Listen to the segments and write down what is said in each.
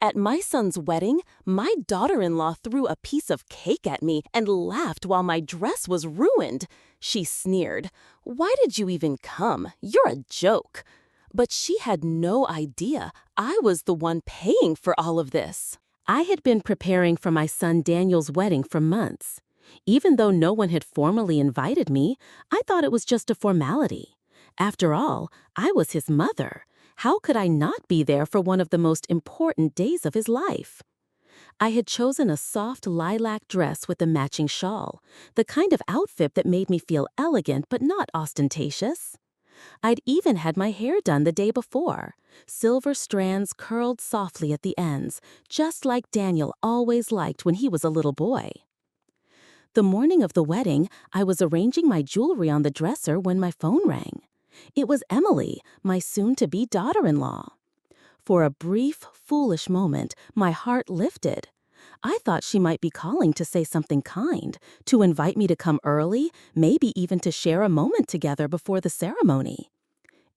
At my son's wedding, my daughter-in-law threw a piece of cake at me and laughed while my dress was ruined. She sneered, "Why did you even come? You're a joke." But she had no idea I was the one paying for all of this. I had been preparing for my son Daniel's wedding for months. Even though no one had formally invited me, I thought it was just a formality. After all, I was his mother. How could I not be there for one of the most important days of his life? I had chosen a soft lilac dress with a matching shawl, the kind of outfit that made me feel elegant but not ostentatious. I'd even had my hair done the day before, silver strands curled softly at the ends, just like Daniel always liked when he was a little boy. The morning of the wedding, I was arranging my jewelry on the dresser when my phone rang. It was Emily, my soon-to-be daughter-in-law. For a brief, foolish moment, my heart lifted. I thought she might be calling to say something kind, to invite me to come early, maybe even to share a moment together before the ceremony.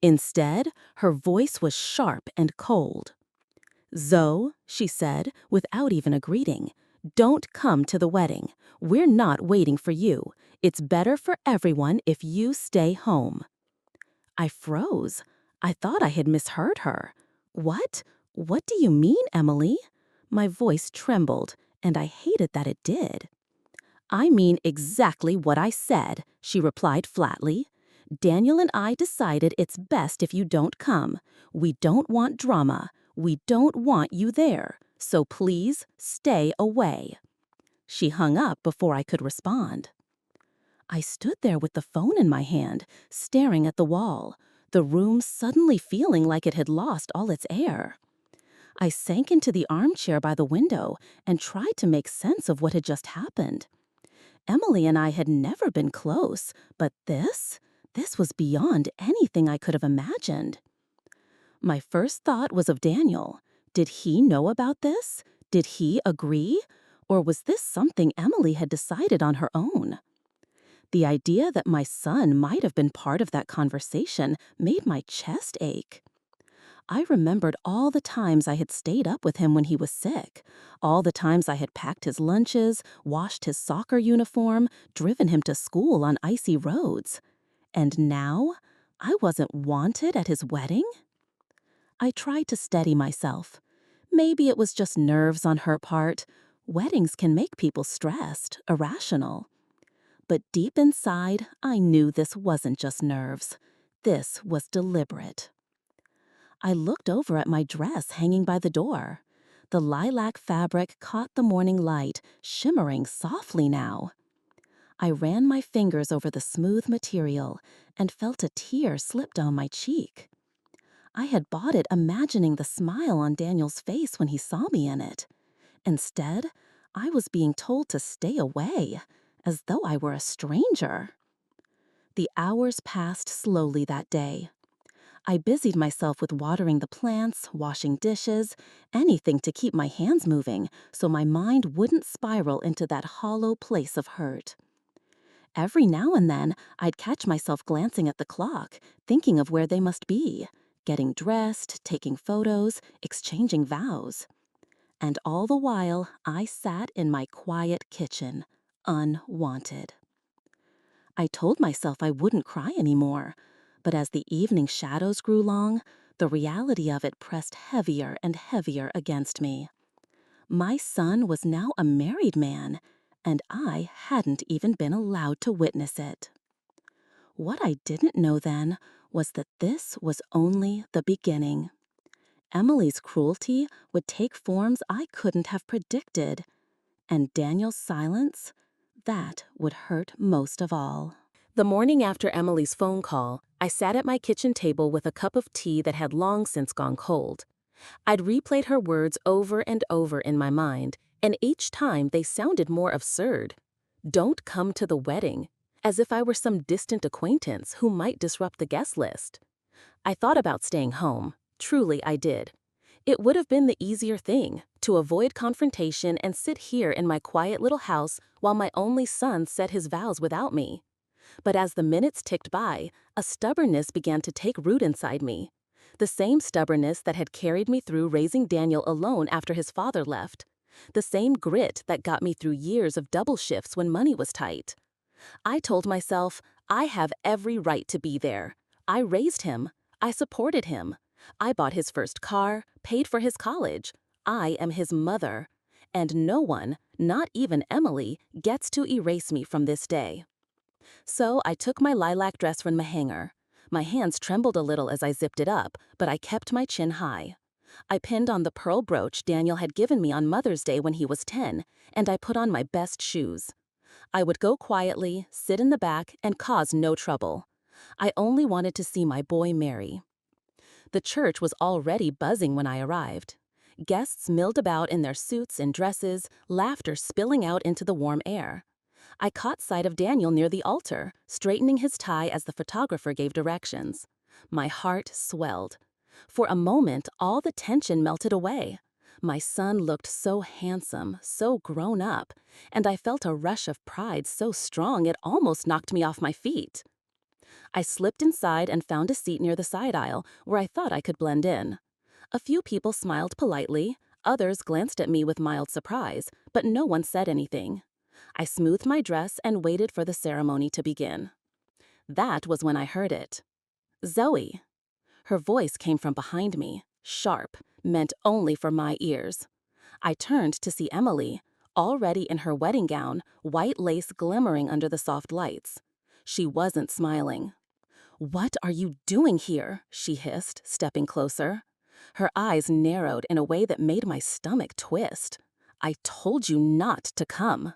Instead, her voice was sharp and cold. "Zoe," she said, without even a greeting, "don't come to the wedding. We're not waiting for you. It's better for everyone if you stay home." I froze. I thought I had misheard her. "What? What do you mean, Emily?" My voice trembled, and I hated that it did. "I mean exactly what I said," she replied flatly. "Daniel and I decided it's best if you don't come. We don't want drama. We don't want you there. So please stay away." She hung up before I could respond. I stood there with the phone in my hand, staring at the wall, the room suddenly feeling like it had lost all its air. I sank into the armchair by the window and tried to make sense of what had just happened. Emily and I had never been close, but this was beyond anything I could have imagined. My first thought was of Daniel. Did he know about this? Did he agree? Or was this something Emily had decided on her own? The idea that my son might have been part of that conversation made my chest ache. I remembered all the times I had stayed up with him when he was sick, all the times I had packed his lunches, washed his soccer uniform, driven him to school on icy roads. And now, I wasn't wanted at his wedding? I tried to steady myself. Maybe it was just nerves on her part. Weddings can make people stressed, irrational. But deep inside, I knew this wasn't just nerves. This was deliberate. I looked over at my dress hanging by the door. The lilac fabric caught the morning light, shimmering softly now. I ran my fingers over the smooth material and felt a tear slip down my cheek. I had bought it imagining the smile on Daniel's face when he saw me in it. Instead, I was being told to stay away, as though I were a stranger. The hours passed slowly that day. I busied myself with watering the plants, washing dishes, anything to keep my hands moving so my mind wouldn't spiral into that hollow place of hurt. Every now and then, I'd catch myself glancing at the clock, thinking of where they must be, getting dressed, taking photos, exchanging vows. And all the while, I sat in my quiet kitchen, unwanted. I told myself I wouldn't cry anymore, but as the evening shadows grew long, the reality of it pressed heavier and heavier against me. My son was now a married man, and I hadn't even been allowed to witness it. What I didn't know then was that this was only the beginning. Emily's cruelty would take forms I couldn't have predicted, and Daniel's silence, that would hurt most of all. The morning after Emily's phone call, I sat at my kitchen table with a cup of tea that had long since gone cold. I'd replayed her words over and over in my mind, and each time they sounded more absurd. "Don't come to the wedding," as if I were some distant acquaintance who might disrupt the guest list. I thought about staying home. Truly, I did. It would have been the easier thing, to avoid confrontation and sit here in my quiet little house while my only son said his vows without me. But as the minutes ticked by, a stubbornness began to take root inside me. The same stubbornness that had carried me through raising Daniel alone after his father left. The same grit that got me through years of double shifts when money was tight. I told myself, I have every right to be there. I raised him. I supported him. I bought his first car, paid for his college. I am his mother. And no one, not even Emily, gets to erase me from this day. So I took my lilac dress from the hanger. My hands trembled a little as I zipped it up, but I kept my chin high. I pinned on the pearl brooch Daniel had given me on Mother's Day when he was 10, and I put on my best shoes. I would go quietly, sit in the back, and cause no trouble. I only wanted to see my boy marry. The church was already buzzing when I arrived. Guests milled about in their suits and dresses, laughter spilling out into the warm air. I caught sight of Daniel near the altar, straightening his tie as the photographer gave directions. My heart swelled. For a moment, all the tension melted away. My son looked so handsome, so grown up, and I felt a rush of pride so strong it almost knocked me off my feet. I slipped inside and found a seat near the side aisle where I thought I could blend in. A few people smiled politely, others glanced at me with mild surprise, but no one said anything. I smoothed my dress and waited for the ceremony to begin. That was when I heard it. Zoe. Her voice came from behind me, sharp, meant only for my ears. I turned to see Emily, already in her wedding gown, white lace glimmering under the soft lights. She wasn't smiling. "What are you doing here?" she hissed, stepping closer. Her eyes narrowed in a way that made my stomach twist. "I told you not to come."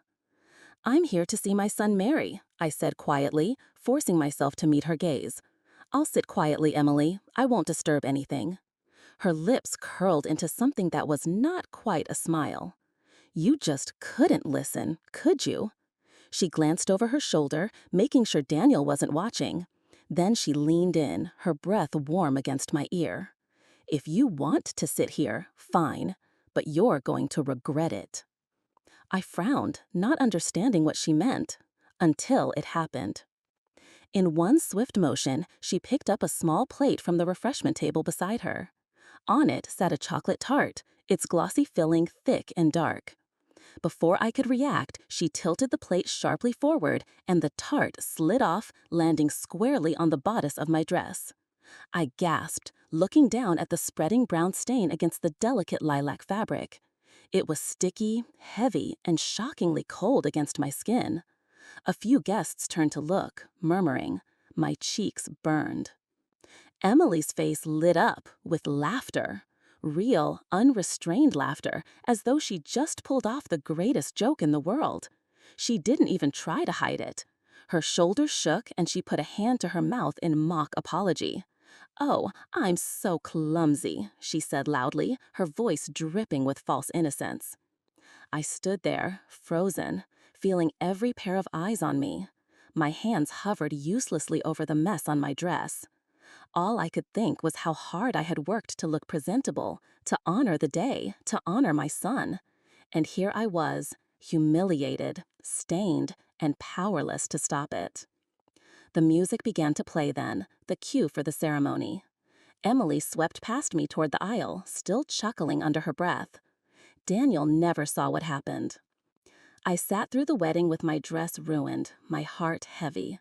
"I'm here to see my son marry," I said quietly, forcing myself to meet her gaze. "I'll sit quietly, Emily. I won't disturb anything." Her lips curled into something that was not quite a smile. "You just couldn't listen, could you?" She glanced over her shoulder, making sure Daniel wasn't watching. Then she leaned in, her breath warm against my ear. "If you want to sit here, fine, but you're going to regret it." I frowned, not understanding what she meant, until it happened. In one swift motion, she picked up a small plate from the refreshment table beside her. On it sat a chocolate tart, its glossy filling thick and dark. Before I could react, she tilted the plate sharply forward, and the tart slid off, landing squarely on the bodice of my dress. I gasped, looking down at the spreading brown stain against the delicate lilac fabric. It was sticky, heavy, and shockingly cold against my skin. A few guests turned to look, murmuring. My cheeks burned. Emily's face lit up with laughter. Real, unrestrained laughter, as though she just pulled off the greatest joke in the world. She didn't even try to hide it. Her shoulders shook and she put a hand to her mouth in mock apology. "Oh, I'm so clumsy," she said loudly, her voice dripping with false innocence. I stood there, frozen, feeling every pair of eyes on me. My hands hovered uselessly over the mess on my dress. All I could think was how hard I had worked to look presentable, to honor the day, to honor my son. And here I was, humiliated, stained, and powerless to stop it. The music began to play then, the cue for the ceremony. Emily swept past me toward the aisle, still chuckling under her breath. Daniel never saw what happened. I sat through the wedding with my dress ruined, my heart heavy.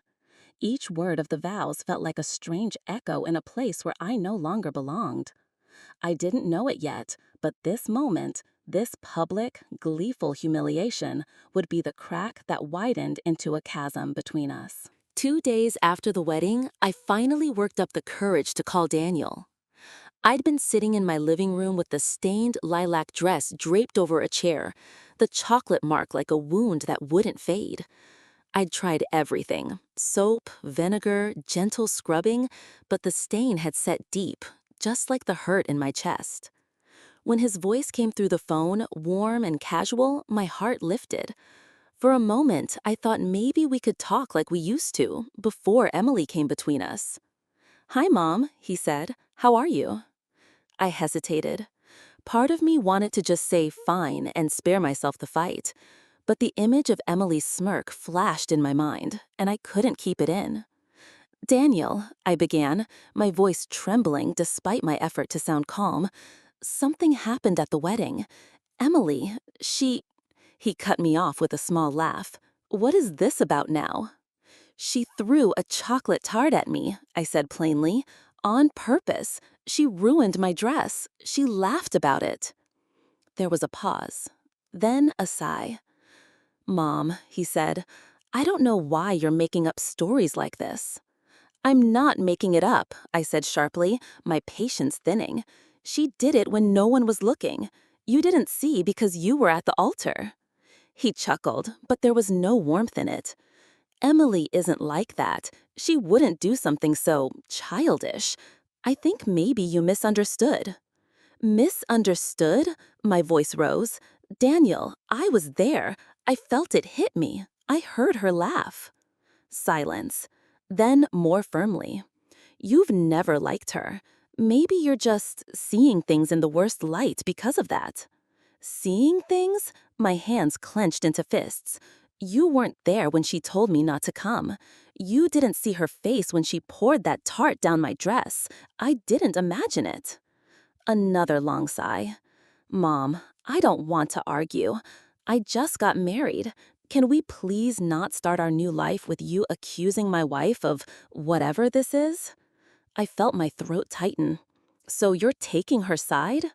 Each word of the vows felt like a strange echo in a place where I no longer belonged. I didn't know it yet, but this moment, this public, gleeful humiliation, would be the crack that widened into a chasm between us. 2 days after the wedding, I finally worked up the courage to call Daniel. I'd been sitting in my living room with the stained lilac dress draped over a chair, the chocolate mark like a wound that wouldn't fade. I'd tried everything, soap, vinegar, gentle scrubbing, but the stain had set deep, just like the hurt in my chest. When his voice came through the phone, warm and casual, my heart lifted. For a moment, I thought maybe we could talk like we used to, before Emily came between us. "Hi, Mom," he said. "How are you?" I hesitated. Part of me wanted to just say fine and spare myself the fight. But the image of Emily's smirk flashed in my mind, and I couldn't keep it in. Daniel, I began, my voice trembling despite my effort to sound calm. Something happened at the wedding. Emily, she... He cut me off with a small laugh. What is this about now? She threw a chocolate tart at me, I said plainly. On purpose. She ruined my dress. She laughed about it. There was a pause. Then a sigh. Mom, he said, I don't know why you're making up stories like this. I'm not making it up, I said sharply, my patience thinning. She did it when no one was looking. You didn't see because you were at the altar. He chuckled, but there was no warmth in it. Emily isn't like that. She wouldn't do something so childish. I think maybe you misunderstood. Misunderstood? My voice rose. Daniel, I was there. I felt it hit me. I heard her laugh. Silence. Then more firmly. You've never liked her. Maybe you're just seeing things in the worst light because of that. Seeing things? My hands clenched into fists. You weren't there when she told me not to come. You didn't see her face when she poured that tart down my dress. I didn't imagine it. Another long sigh. Mom, I don't want to argue. I just got married. Can we please not start our new life with you accusing my wife of whatever this is? I felt my throat tighten. So you're taking her side?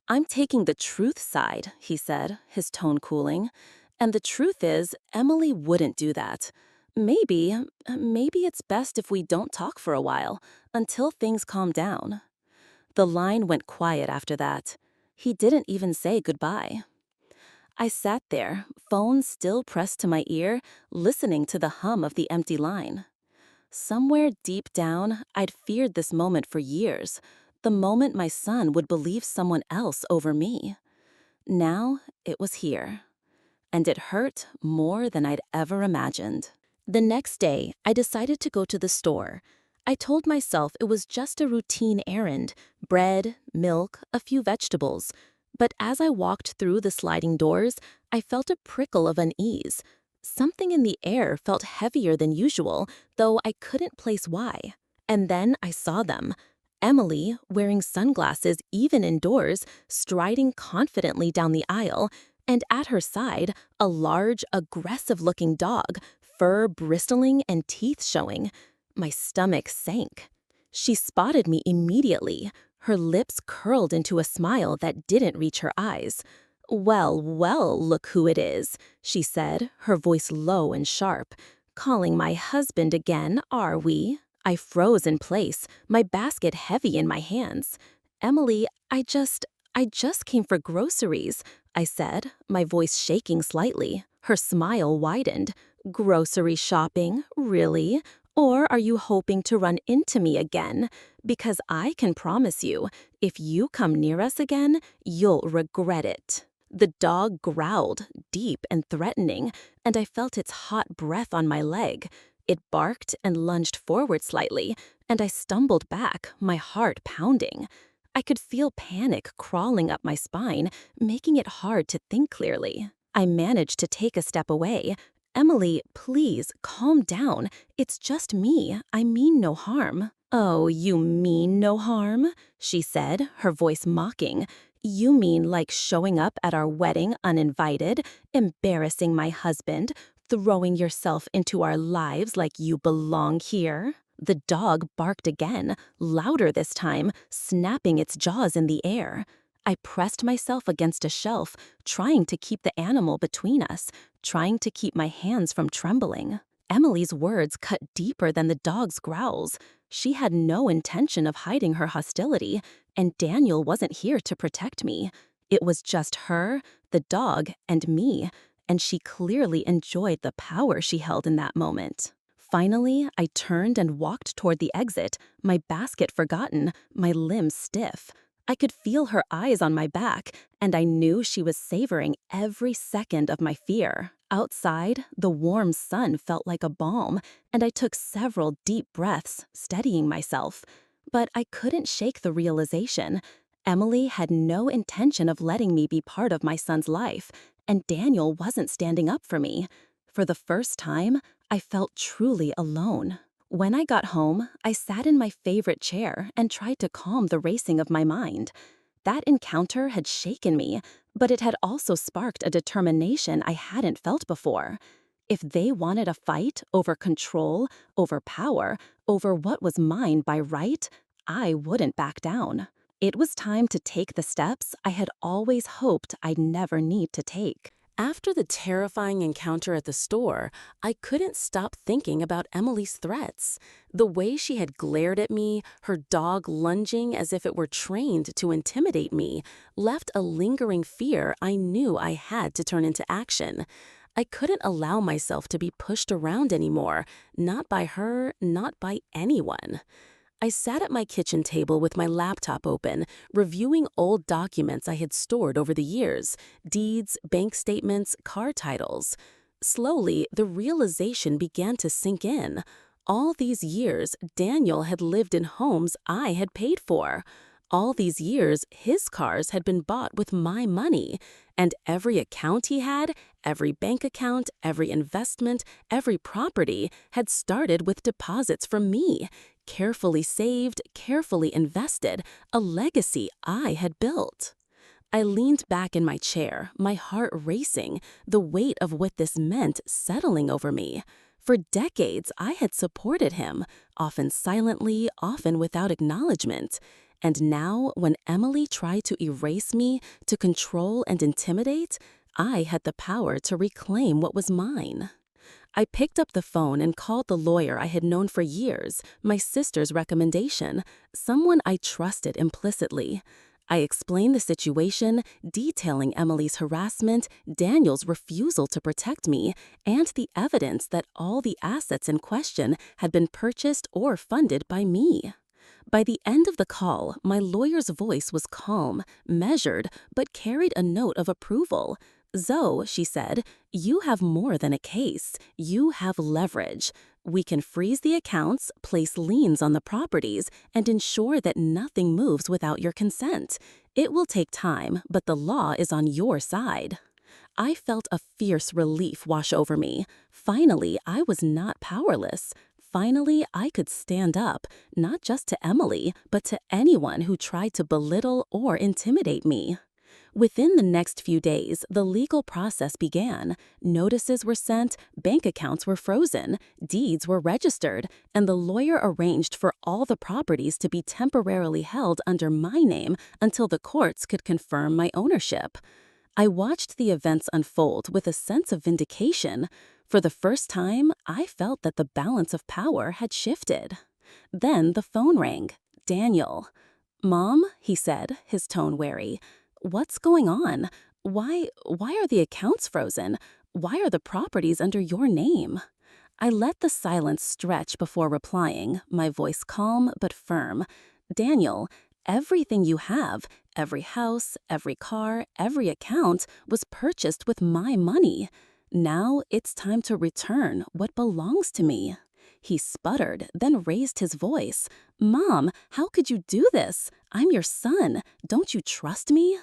I'm taking the truth side, he said, his tone cooling. And the truth is, Emily wouldn't do that. Maybe it's best if we don't talk for a while, until things calm down. The line went quiet after that. He didn't even say goodbye. I sat there, phone still pressed to my ear, listening to the hum of the empty line. Somewhere deep down, I'd feared this moment for years, the moment my son would believe someone else over me. Now, it was here. And it hurt more than I'd ever imagined. The next day, I decided to go to the store. I told myself it was just a routine errand, bread, milk, a few vegetables. But as I walked through the sliding doors, I felt a prickle of unease. Something in the air felt heavier than usual, though I couldn't place why. And then I saw them. Emily, wearing sunglasses even indoors, striding confidently down the aisle, and at her side, a large, aggressive-looking dog, fur bristling and teeth showing. My stomach sank. She spotted me immediately. Her lips curled into a smile that didn't reach her eyes. Well, well, look who it is, she said, her voice low and sharp. Calling my husband again, are we? I froze in place, my basket heavy in my hands. Emily, I just came for groceries, I said, my voice shaking slightly. Her smile widened. Grocery shopping, really? Or are you hoping to run into me again? Because I can promise you, if you come near us again, you'll regret it. The dog growled, deep and threatening, and I felt its hot breath on my leg. It barked and lunged forward slightly, and I stumbled back, my heart pounding. I could feel panic crawling up my spine, making it hard to think clearly. I managed to take a step away. Emily, please, calm down. It's just me. I mean no harm. Oh, you mean no harm? She said, her voice mocking. You mean like showing up at our wedding uninvited, embarrassing my husband, throwing yourself into our lives like you belong here? The dog barked again, louder this time, snapping its jaws in the air. I pressed myself against a shelf, trying to keep the animal between us, trying to keep my hands from trembling. Emily's words cut deeper than the dog's growls. She had no intention of hiding her hostility, and Daniel wasn't here to protect me. It was just her, the dog, and me, and she clearly enjoyed the power she held in that moment. Finally, I turned and walked toward the exit, my basket forgotten, my limbs stiff. I could feel her eyes on my back, and I knew she was savoring every second of my fear. Outside, the warm sun felt like a balm, and I took several deep breaths, steadying myself. But I couldn't shake the realization. Emily had no intention of letting me be part of my son's life, and Daniel wasn't standing up for me. For the first time, I felt truly alone. When I got home, I sat in my favorite chair and tried to calm the racing of my mind. That encounter had shaken me, but it had also sparked a determination I hadn't felt before. If they wanted a fight over control, over power, over what was mine by right, I wouldn't back down. It was time to take the steps I had always hoped I'd never need to take. After the terrifying encounter at the store, I couldn't stop thinking about Emily's threats. The way she had glared at me, her dog lunging as if it were trained to intimidate me, left a lingering fear I knew I had to turn into action. I couldn't allow myself to be pushed around anymore, not by her, not by anyone. I sat at my kitchen table with my laptop open, reviewing old documents I had stored over the years, deeds, bank statements, car titles. Slowly, the realization began to sink in. All these years, Daniel had lived in homes I had paid for. All these years, his cars had been bought with my money, and every account he had, every bank account, every investment, every property had started with deposits from me. Carefully saved, carefully invested, a legacy I had built. I leaned back in my chair, my heart racing, the weight of what this meant settling over me. For decades, I had supported him, often silently, often without acknowledgement. And now, when Emily tried to erase me, to control and intimidate, I had the power to reclaim what was mine. I picked up the phone and called the lawyer I had known for years, my sister's recommendation, someone I trusted implicitly. I explained the situation, detailing Emily's harassment, Daniel's refusal to protect me, and the evidence that all the assets in question had been purchased or funded by me. By the end of the call, my lawyer's voice was calm, measured, but carried a note of approval. "Zoe," she said, "you have more than a case. You have leverage. We can freeze the accounts, place liens on the properties, and ensure that nothing moves without your consent. It will take time, but the law is on your side." I felt a fierce relief wash over me. Finally, I was not powerless. Finally, I could stand up, not just to Emily, but to anyone who tried to belittle or intimidate me. Within the next few days, the legal process began. Notices were sent, bank accounts were frozen, deeds were registered, and the lawyer arranged for all the properties to be temporarily held under my name until the courts could confirm my ownership. I watched the events unfold with a sense of vindication. For the first time, I felt that the balance of power had shifted. Then the phone rang. Daniel. "Mom," he said, his tone wary. "What's going on? Why are the accounts frozen? Why are the properties under your name?" I let the silence stretch before replying, my voice calm but firm. "Daniel, everything you have, every house, every car, every account was purchased with my money. Now it's time to return what belongs to me." He sputtered, then raised his voice. "Mom, how could you do this? I'm your son. Don't you trust me?"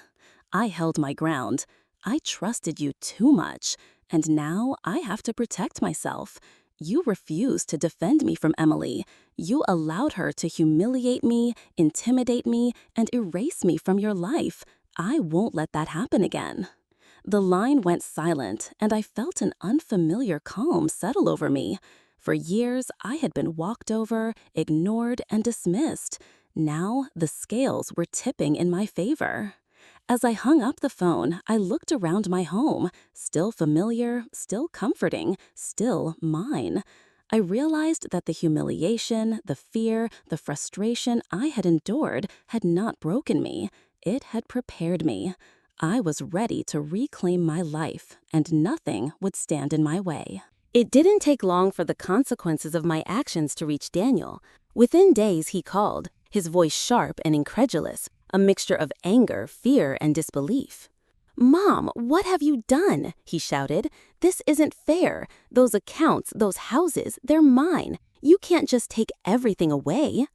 I held my ground. "I trusted you too much, and now I have to protect myself. You refused to defend me from Emily. You allowed her to humiliate me, intimidate me, and erase me from your life. I won't let that happen again." The line went silent, and I felt an unfamiliar calm settle over me. For years, I had been walked over, ignored, and dismissed. Now, the scales were tipping in my favor. As I hung up the phone, I looked around my home, still familiar, still comforting, still mine. I realized that the humiliation, the fear, the frustration I had endured had not broken me. It had prepared me. I was ready to reclaim my life, and nothing would stand in my way. It didn't take long for the consequences of my actions to reach Daniel. Within days, he called, his voice sharp and incredulous, a mixture of anger, fear, and disbelief. "Mom, what have you done?" he shouted. "This isn't fair. Those accounts, those houses, they're mine. You can't just take everything away."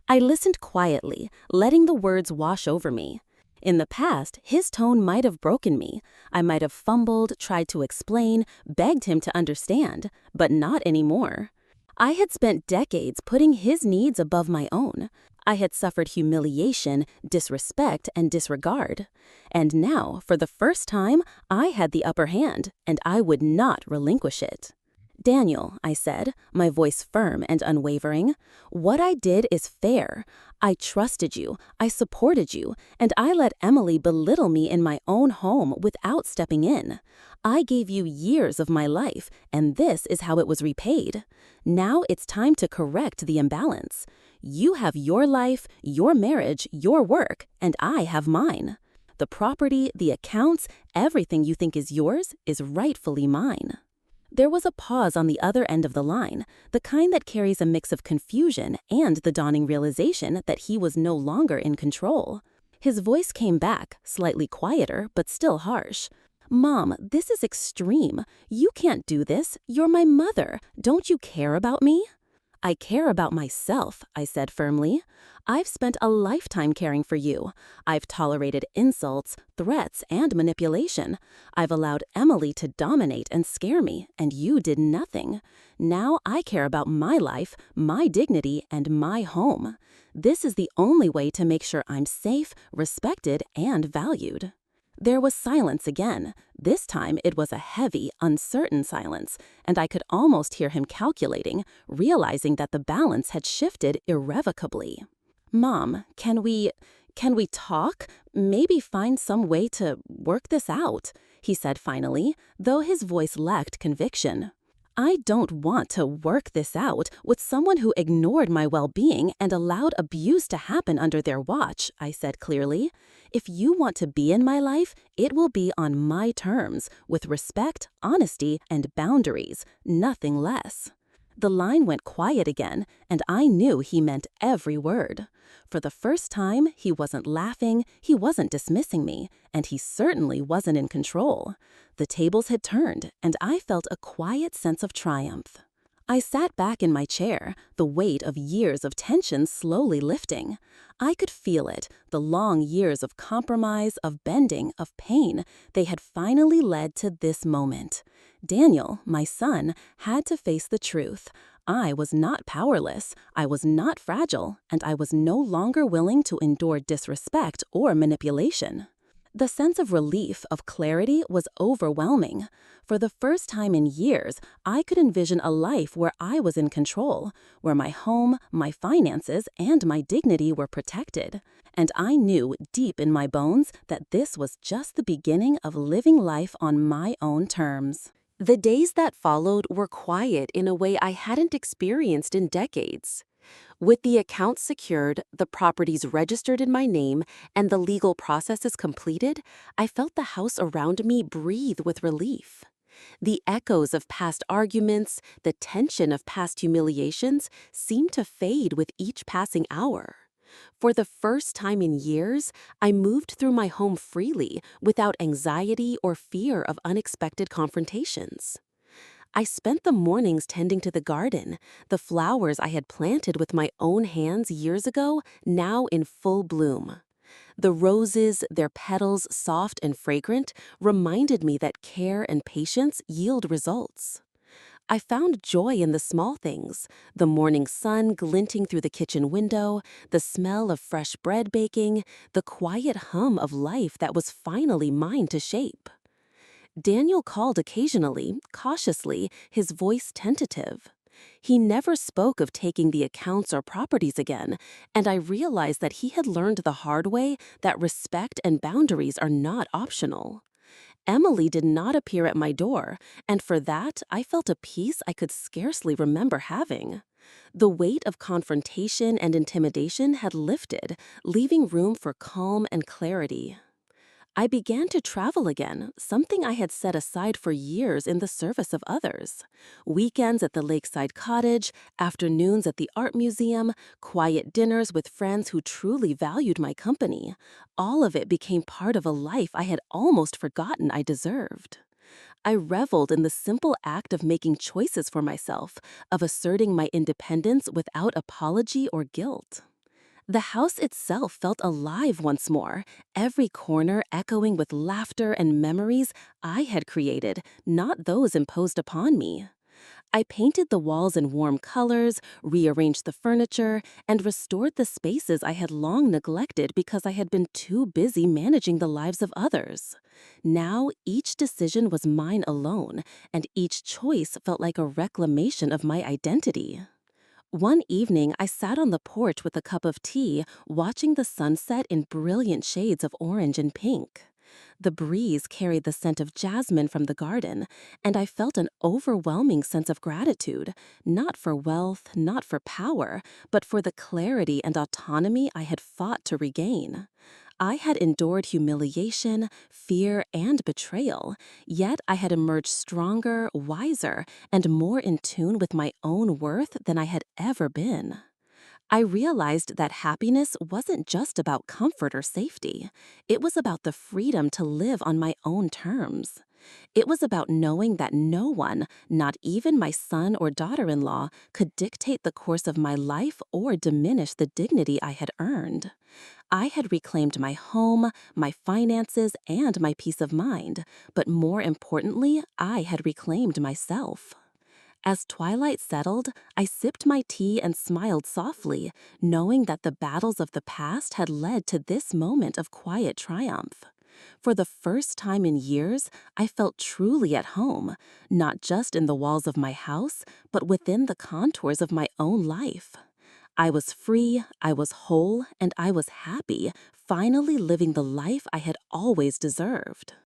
I listened quietly, letting the words wash over me. In the past, his tone might have broken me. I might have fumbled, tried to explain, begged him to understand, but not anymore. I had spent decades putting his needs above my own. I had suffered humiliation, disrespect, and disregard. And now, for the first time, I had the upper hand, and I would not relinquish it. Daniel, I said, my voice firm and unwavering, what I did is fair. I trusted you, I supported you, and I let Emily belittle me in my own home without stepping in. I gave you years of my life, and this is how it was repaid. Now it's time to correct the imbalance. You have your life, your marriage, your work, and I have mine. The property, the accounts, everything you think is yours is rightfully mine. There was a pause on the other end of the line, the kind that carries a mix of confusion and the dawning realization that he was no longer in control. His voice came back, slightly quieter, but still harsh. Mom, this is extreme. You can't do this. You're my mother. Don't you care about me? I care about myself, I said firmly. I've spent a lifetime caring for you. I've tolerated insults, threats, and manipulation. I've allowed Emily to dominate and scare me, and you did nothing. Now I care about my life, my dignity, and my home. This is the only way to make sure I'm safe, respected, and valued. There was silence again. This time it was a heavy, uncertain silence, and I could almost hear him calculating, realizing that the balance had shifted irrevocably. Mom, can we talk? Maybe find some way to work this out, he said finally, though his voice lacked conviction. I don't want to work this out with someone who ignored my well-being and allowed abuse to happen under their watch, I said clearly. If you want to be in my life, it will be on my terms, with respect, honesty, and boundaries, nothing less. The line went quiet again, and I knew he meant every word. For the first time, he wasn't laughing, he wasn't dismissing me, and he certainly wasn't in control. The tables had turned, and I felt a quiet sense of triumph. I sat back in my chair, the weight of years of tension slowly lifting. I could feel it, the long years of compromise, of bending, of pain. They had finally led to this moment. Daniel, my son, had to face the truth. I was not powerless, I was not fragile, and I was no longer willing to endure disrespect or manipulation. The sense of relief, of clarity, was overwhelming. For the first time in years, I could envision a life where I was in control, where my home, my finances, and my dignity were protected. And I knew deep in my bones that this was just the beginning of living life on my own terms. The days that followed were quiet in a way I hadn't experienced in decades. With the accounts secured, the properties registered in my name, and the legal processes completed, I felt the house around me breathe with relief. The echoes of past arguments, the tension of past humiliations seemed to fade with each passing hour. For the first time in years, I moved through my home freely, without anxiety or fear of unexpected confrontations. I spent the mornings tending to the garden, the flowers I had planted with my own hands years ago, now in full bloom. The roses, their petals soft and fragrant, reminded me that care and patience yield results. I found joy in the small things, the morning sun glinting through the kitchen window, the smell of fresh bread baking, the quiet hum of life that was finally mine to shape. Daniel called occasionally, cautiously, his voice tentative. He never spoke of taking the accounts or properties again, and I realized that he had learned the hard way that respect and boundaries are not optional. Emily did not appear at my door, and for that I felt a peace I could scarcely remember having. The weight of confrontation and intimidation had lifted, leaving room for calm and clarity. I began to travel again, something I had set aside for years in the service of others. Weekends at the lakeside cottage, afternoons at the art museum, quiet dinners with friends who truly valued my company. All of it became part of a life I had almost forgotten I deserved. I reveled in the simple act of making choices for myself, of asserting my independence without apology or guilt. The house itself felt alive once more, every corner echoing with laughter and memories I had created, not those imposed upon me. I painted the walls in warm colors, rearranged the furniture, and restored the spaces I had long neglected because I had been too busy managing the lives of others. Now, each decision was mine alone, and each choice felt like a reclamation of my identity. One evening, I sat on the porch with a cup of tea, watching the sunset in brilliant shades of orange and pink. The breeze carried the scent of jasmine from the garden, and I felt an overwhelming sense of gratitude, not for wealth, not for power, but for the clarity and autonomy I had fought to regain. I had endured humiliation, fear, and betrayal, yet I had emerged stronger, wiser, and more in tune with my own worth than I had ever been. I realized that happiness wasn't just about comfort or safety. It was about the freedom to live on my own terms. It was about knowing that no one, not even my son or daughter-in-law, could dictate the course of my life or diminish the dignity I had earned. I had reclaimed my home, my finances, and my peace of mind, but more importantly, I had reclaimed myself. As twilight settled, I sipped my tea and smiled softly, knowing that the battles of the past had led to this moment of quiet triumph. For the first time in years, I felt truly at home, not just in the walls of my house, but within the contours of my own life. I was free, I was whole, and I was happy, finally living the life I had always deserved.